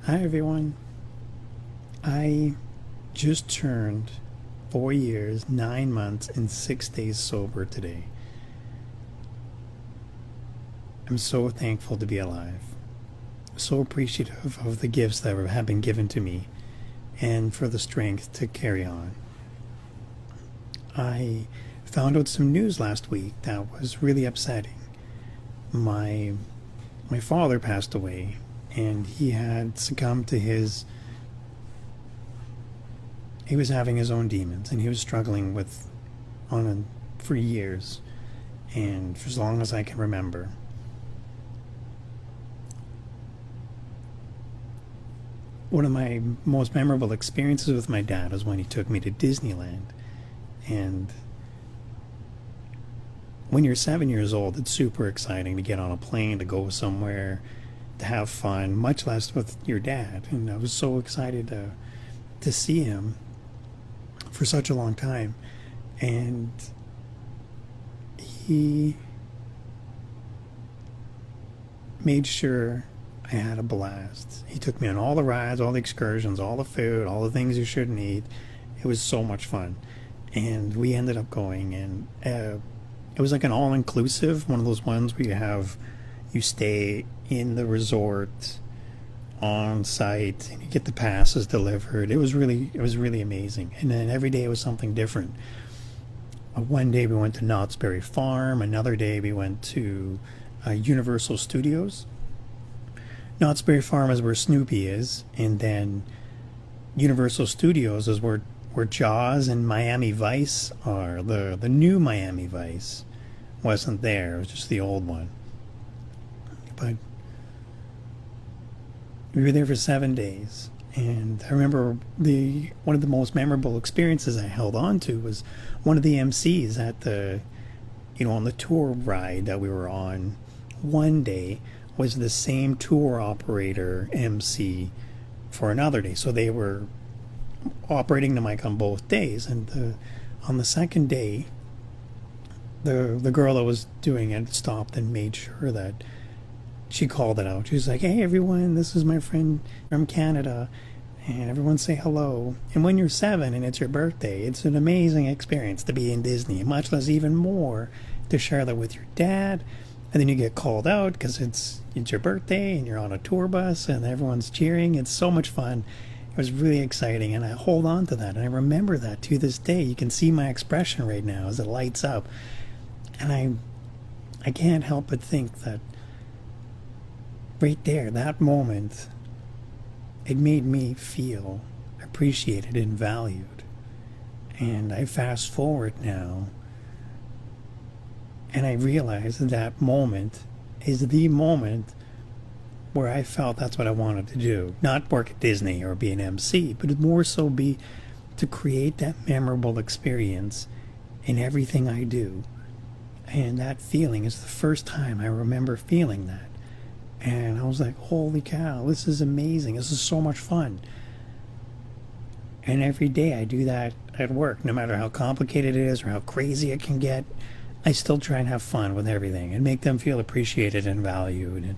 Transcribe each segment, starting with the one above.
Hi everyone. I just turned 4 years, 9 months, and 6 days sober today. I'm so thankful to be alive. So appreciative of the gifts that have been given to me and for the strength to carry on. I found out some news last week that was really upsetting. My my father passed away and he had succumbed to his he was having his own demons and he was struggling with for years and for as long as I can remember. One of my most memorable experiences with my dad was when he took me to Disneyland. And when you're 7 years old, it's super exciting to get on a plane, to go somewhere, to have fun, much less with your dad. And I was so excited to see him for such a long time. And he made sure I had a blast. He took me on all the rides, all the excursions, all the food, all the things you shouldn't eat. It was so much fun. And we ended up going, and it was like an all-inclusive, one of those ones where you stay in the resort on site and you get the passes delivered. It was really amazing. And then every day was something different. One day we went to Knott's Berry Farm. Another day we went to Universal Studios. Knott's Berry Farm is where Snoopy is, and then Universal Studios is where Jaws and Miami Vice are. The new Miami Vice wasn't there; it was just the old one. But we were there for 7 days, and I remember the one of the most memorable experiences I held on to was one of the MCs at on the tour ride that we were on. One day was the same tour operator MC for another day, so they were operating the mic on both days. And on the second day, the girl that was doing it stopped and made sure that she called it out. She was like, "Hey everyone, this is my friend from Canada, and everyone say hello." And when you're 7 and it's your birthday, it's an amazing experience to be in Disney, much less even more to share that with your dad. And then you get called out because it's your birthday and you're on a tour bus and everyone's cheering. It's so much fun. It was really exciting, and I hold on to that, and I remember that to this day. You can see my expression right now as it lights up, and I can't help but think that right there, that moment, it made me feel appreciated and valued. And I fast forward now, and I realize that moment is the moment where I felt that's what I wanted to do. Not work at Disney or be an MC, but more so be to create that memorable experience in everything I do. And that feeling is the first time I remember feeling that. And I was like, holy cow, this is amazing. This is so much fun. And every day I do that at work, no matter how complicated it is or how crazy it can get. I still try and have fun with everything and make them feel appreciated and valued. And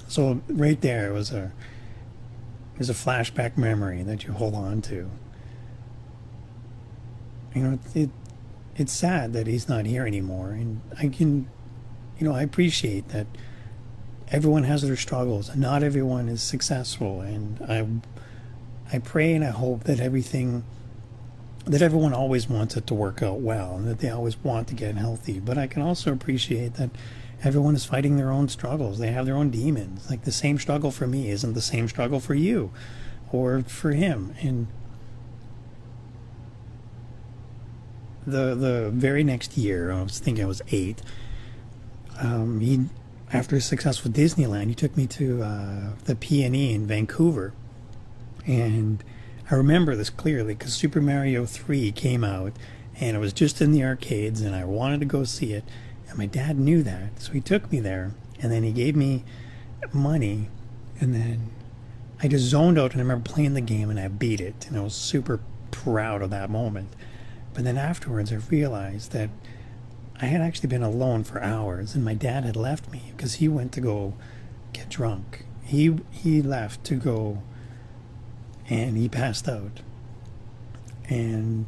so right there, it was a flashback memory that you hold on to. It's sad that he's not here anymore, and I appreciate that everyone has their struggles and not everyone is successful. And I pray and I hope that everyone always wants it to work out well and that they always want to get healthy. But I can also appreciate that everyone is fighting their own struggles. They have their own demons. Like, the same struggle for me isn't the same struggle for you or for him. And the very next year, I was thinking I was 8, after a successful Disneyland, he took me to the PNE in Vancouver. And I remember this clearly because Super Mario 3 came out, and it was just in the arcades, and I wanted to go see it. And my dad knew that, so he took me there, and then he gave me money, and then I just zoned out, and I remember playing the game, and I beat it, and I was super proud of that moment. But then afterwards, I realized that I had actually been alone for hours, and my dad had left me because he went to go get drunk. he left to go, and he passed out. And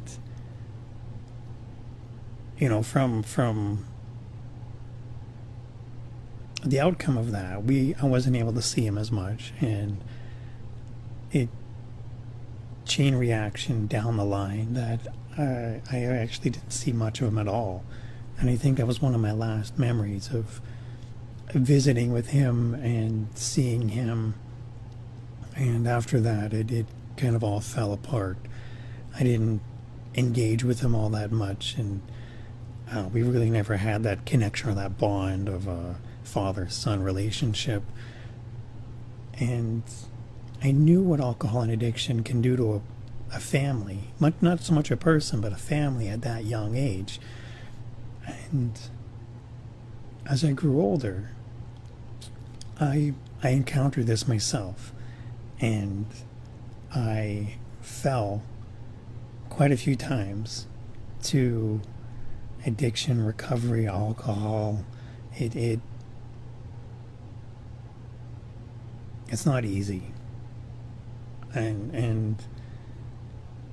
you know, from the outcome of that, I wasn't able to see him as much, and it chain reaction down the line that I actually didn't see much of him at all. And I think that was one of my last memories of visiting with him and seeing him. And after that, it kind of all fell apart. I didn't engage with him all that much, and we really never had that connection or that bond of a father-son relationship. And I knew what alcohol and addiction can do to a family, not so much a person, but a family at that young age. And as I grew older, I encountered this myself, and I fell quite a few times to addiction, recovery, alcohol. It's not easy. And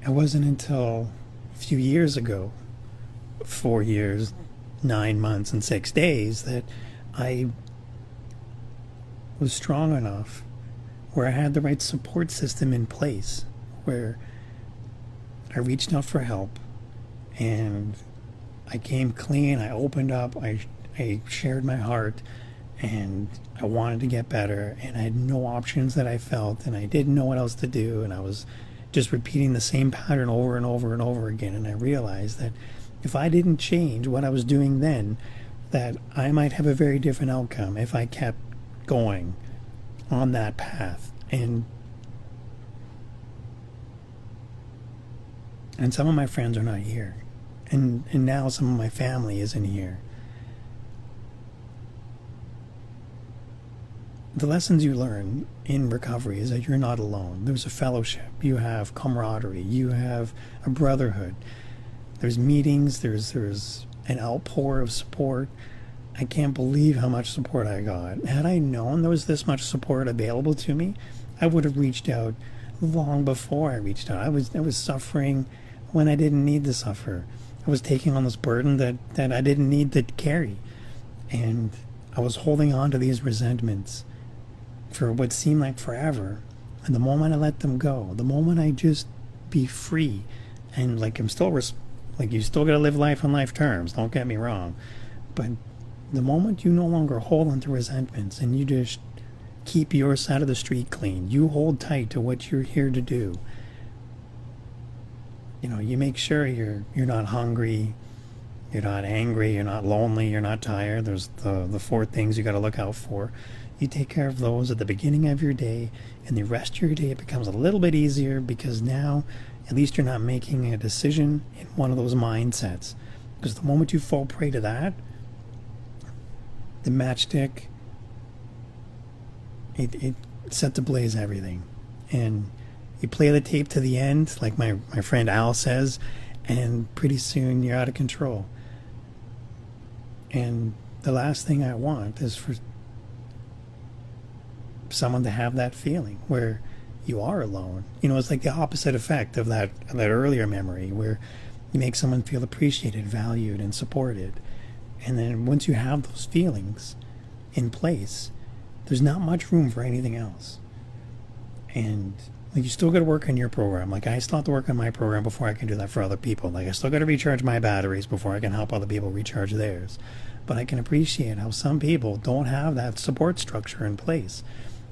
it wasn't until a few years ago, 4 years, 9 months, and 6 days, that I was strong enough where I had the right support system in place, where I reached out for help, and I came clean. I opened up. I shared my heart, and I wanted to get better, and I had no options that I felt, and I didn't know what else to do, and I was just repeating the same pattern over and over and over again. And I realized that if I didn't change what I was doing then, that I might have a very different outcome if I kept going on that path. And some of my friends are not here, and now some of my family isn't here. The lessons you learn in recovery is that you're not alone. There's a fellowship. You have camaraderie. You have a brotherhood. There's meetings. There's an outpour of support. I can't believe how much support I got. Had I known there was this much support available to me, I would have reached out long before I reached out. I was suffering when I didn't need to suffer. I was taking on this burden that I didn't need to carry. And I was holding on to these resentments for what seemed like forever. And the moment I let them go, the moment I just be free, and like I'm still like, you still got to live life on life terms, don't get me wrong, but the moment you no longer hold on to resentments and you just keep your side of the street clean, you hold tight to what you're here to do. You know, you make sure you're not hungry, you're not angry, you're not lonely, you're not tired. There's the 4 things you got to look out for. You take care of those at the beginning of your day, and the rest of your day it becomes a little bit easier, because now at least you're not making a decision in one of those mindsets. Because the moment you fall prey to that, the matchstick, it sets ablaze everything. And you play the tape to the end, like my friend Al says, and pretty soon you're out of control. And the last thing I want is for someone to have that feeling where you are alone. You know, it's like the opposite effect of that earlier memory, where you make someone feel appreciated, valued, and supported. And then once you have those feelings in place, there's not much room for anything else. And like, you still got to work on your program. Like, I still have to work on my program before I can do that for other people. Like, I still got to recharge my batteries before I can help other people recharge theirs. But I can appreciate how some people don't have that support structure in place,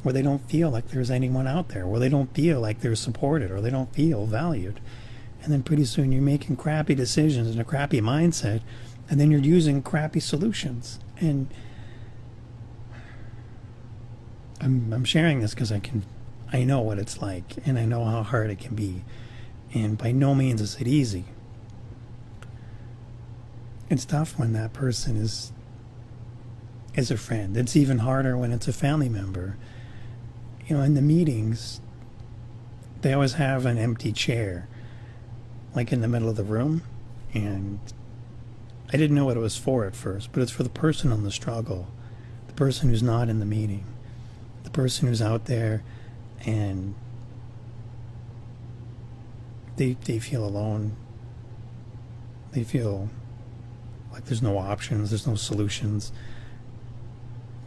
where they don't feel like there's anyone out there, where they don't feel like they're supported, or they don't feel valued. And then pretty soon you're making crappy decisions and a crappy mindset, and then you're using crappy solutions. And I'm sharing this because I know what it's like, and I know how hard it can be. And by no means is it easy. It's tough when that person is a friend. It's even harder when it's a family member. You know, in the meetings, they always have an empty chair, like in the middle of the room. And I didn't know what it was for at first, but it's for the person on the struggle, the person who's not in the meeting, the person who's out there and they feel alone. They feel like there's no options, there's no solutions.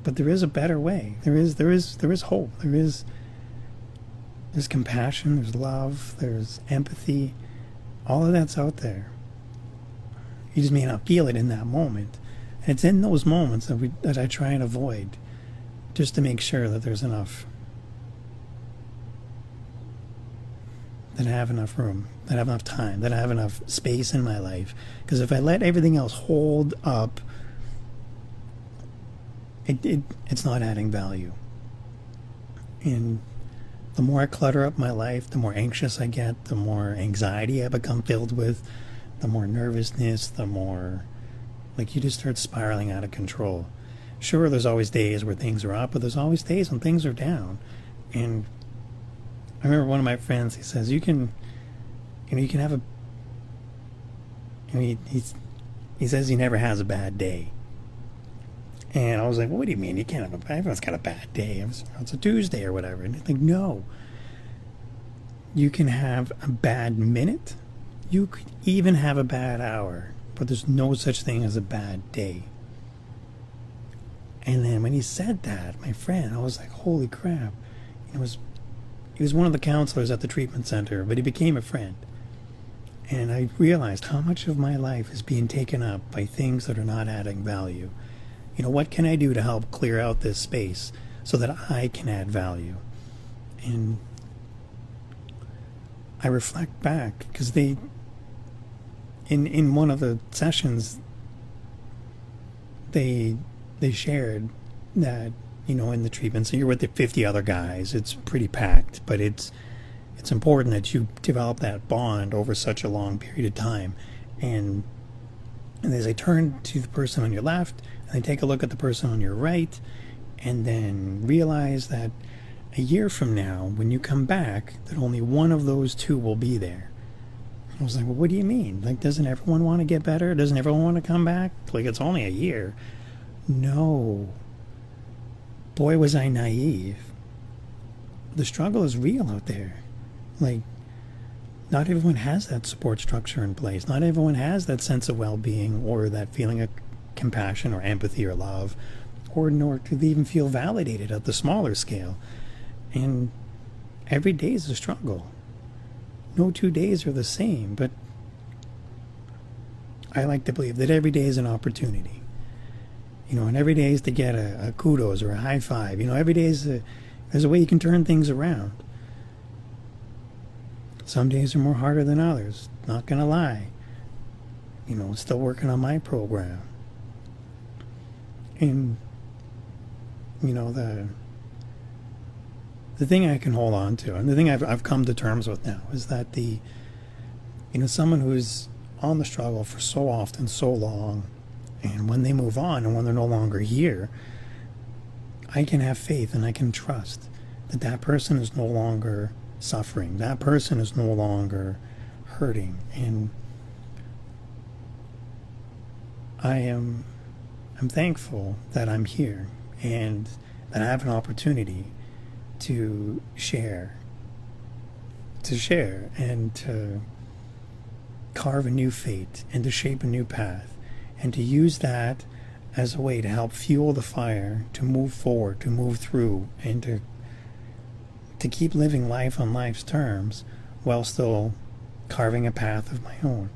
But there is a better way. There is hope. There's compassion, there's love, there's empathy. All of that's out there. You just may not feel it in that moment. And it's in those moments that I try and avoid, just to make sure that there's enough, that I have enough room, that I have enough time, that I have enough space in my life. Because if I let everything else hold up, it's not adding value. And the more I clutter up my life, the more anxious I get, the more anxiety I become filled with, the more nervousness, the more, like, you just start spiraling out of control. Sure, there's always days where things are up, but there's always days when things are down. And I remember one of my friends, he says, you can have a, he says he never has a bad day. And I was like, well, what do you mean? You can't have everyone's got a bad day. It's a Tuesday or whatever. And I think, no. You can have a bad minute. You could even have a bad hour. But there's no such thing as a bad day. And then when he said that, my friend, I was like, holy crap. He was one of the counselors at the treatment center, but he became a friend. And I realized how much of my life is being taken up by things that are not adding value. What can I do to help clear out this space so that I can add value? And I reflect back, because in one of the sessions, they shared that, in the treatment, so you're with the 50 other guys, it's pretty packed, but it's important that you develop that bond over such a long period of time. And as I turn to the person on your left, and take a look at the person on your right, and then realize that a year from now, when you come back, that only one of those two will be there. I was like, well, what do you mean? Like, doesn't everyone want to get better? Doesn't everyone want to come back? Like, it's only a year. No. Boy, was I naive. The struggle is real out there. Like, not everyone has that support structure in place. Not everyone has that sense of well-being or that feeling of compassion or empathy or love, or nor to even feel validated at the smaller scale. And every day is a struggle. No 2 days are the same, but I like to believe that every day is an opportunity. And every day is to get a kudos or a high five. Every day there's a way you can turn things around. Some days are more harder than others, not gonna lie. Still working on my program. And the thing I can hold on to, and the thing I've come to terms with now, is that someone who's on the struggle for so often, so long, and when they move on and when they're no longer here, I can have faith and I can trust that that person is no longer suffering, that person is no longer hurting. And I'm thankful that I'm here and that I have an opportunity to share and to carve a new fate and to shape a new path, and to use that as a way to help fuel the fire, to move forward, to move through, and to keep living life on life's terms while still carving a path of my own.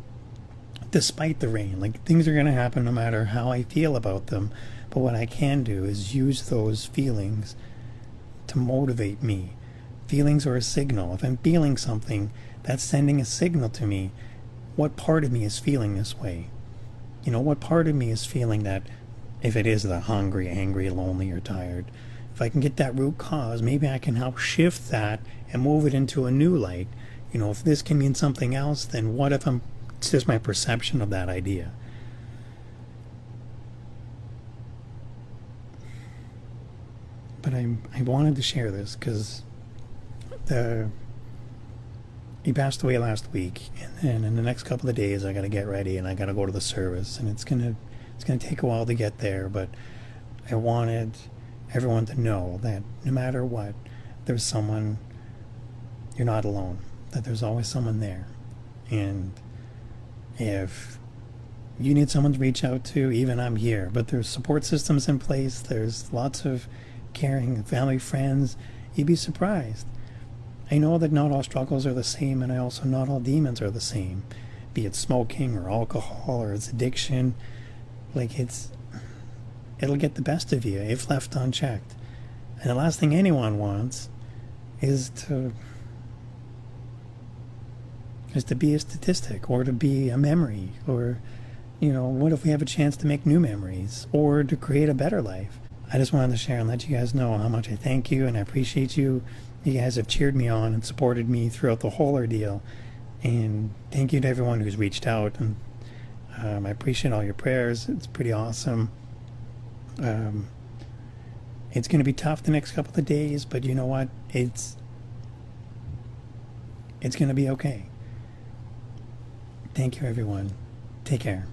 Despite the rain, like, things are going to happen no matter how I feel about them, but what I can do is use those feelings to motivate me. Feelings are a signal. If I'm feeling something, that's sending a signal to me. What part of me is feeling this way? What part of me is feeling that, if it is the hungry, angry, lonely, or tired, if I can get that root cause, maybe I can help shift that and move it into a new light. If this can mean something else, then what if it's just my perception of that idea? But I wanted to share this because he passed away last week, and then in the next couple of days I got to get ready and I got to go to the service, and it's gonna take a while to get there. But I wanted everyone to know that no matter what, there's someone, you're not alone, that there's always someone there. And if you need someone to reach out to, even I'm here. But there's support systems in place. There's lots of caring family, friends. You'd be surprised. I know that not all struggles are the same, and I also not all demons are the same. Be it smoking or alcohol or it's addiction. Like it'll get the best of you if left unchecked. And the last thing anyone wants is to be a statistic or to be a memory, or what if we have a chance to make new memories or to create a better life? I just wanted to share and let you guys know how much I thank you and I appreciate you. You guys have cheered me on and supported me throughout the whole ordeal. And thank you to everyone who's reached out. And I appreciate all your prayers. It's pretty awesome. It's going to be tough the next couple of days, but you know what? It's going to be okay. Thank you, everyone. Take care.